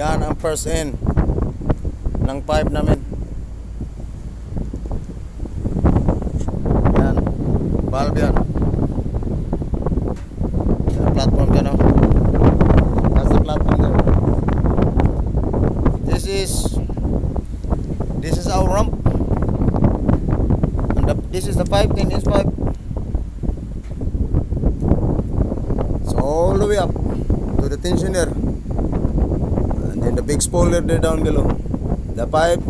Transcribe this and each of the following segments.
Yan ang first end ng pipe namin. Yan, valve yan. Yan, platform ka no. That's the platform there. This is our ramp. And this is the pipe, 10-inch pipe. So all the way up to the tensioner. And then the big spoiler there down below. The pipe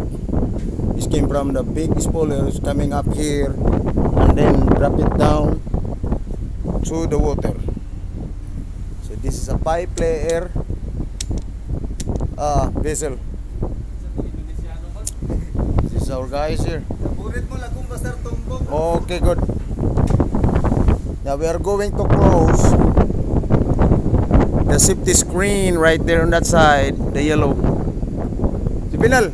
is came from the big spoiler is coming up here and then drop it down to the water. So this is a pipe layer vessel. This is our guys here. Okay, good. Now we are going to close the safety screen right there on that side, the yellow. Pinal,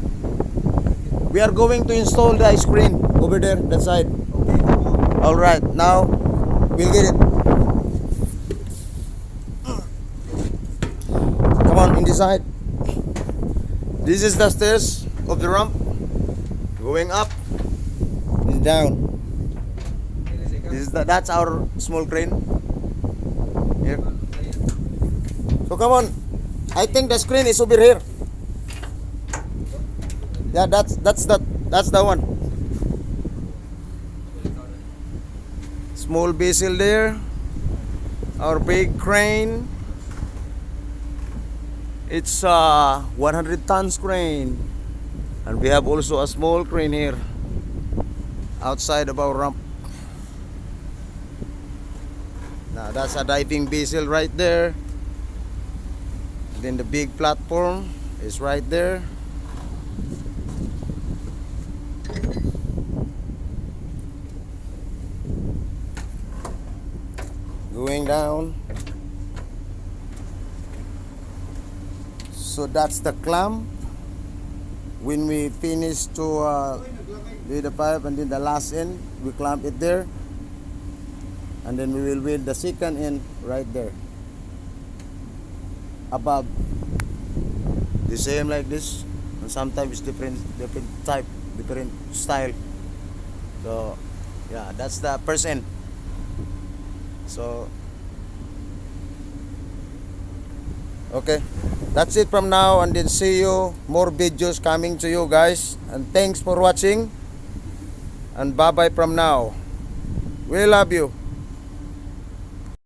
we are going to install the screen over there, that side. Alright, now we'll get it. Come on, in the side. This is the stairs of the ramp. Going up and down. That's our small crane. Here. So come on. I think the screen is over here. Yeah, that's the one. Small vessel there. Our big crane. It's a 100 tons crane. And we have also a small crane here outside of our ramp. Now that's a diving vessel right there. And then the big platform is right there. Going down. So that's the clamp. When we finish to do the pipe and then the last end, we clamp it there. And then we will weld the second end right there. Above. The same like this. And sometimes different type, different style. So yeah, that's the first end. So okay, that's it from now, and then see you more videos coming to you guys, and thanks for watching, and bye bye from now. We love you.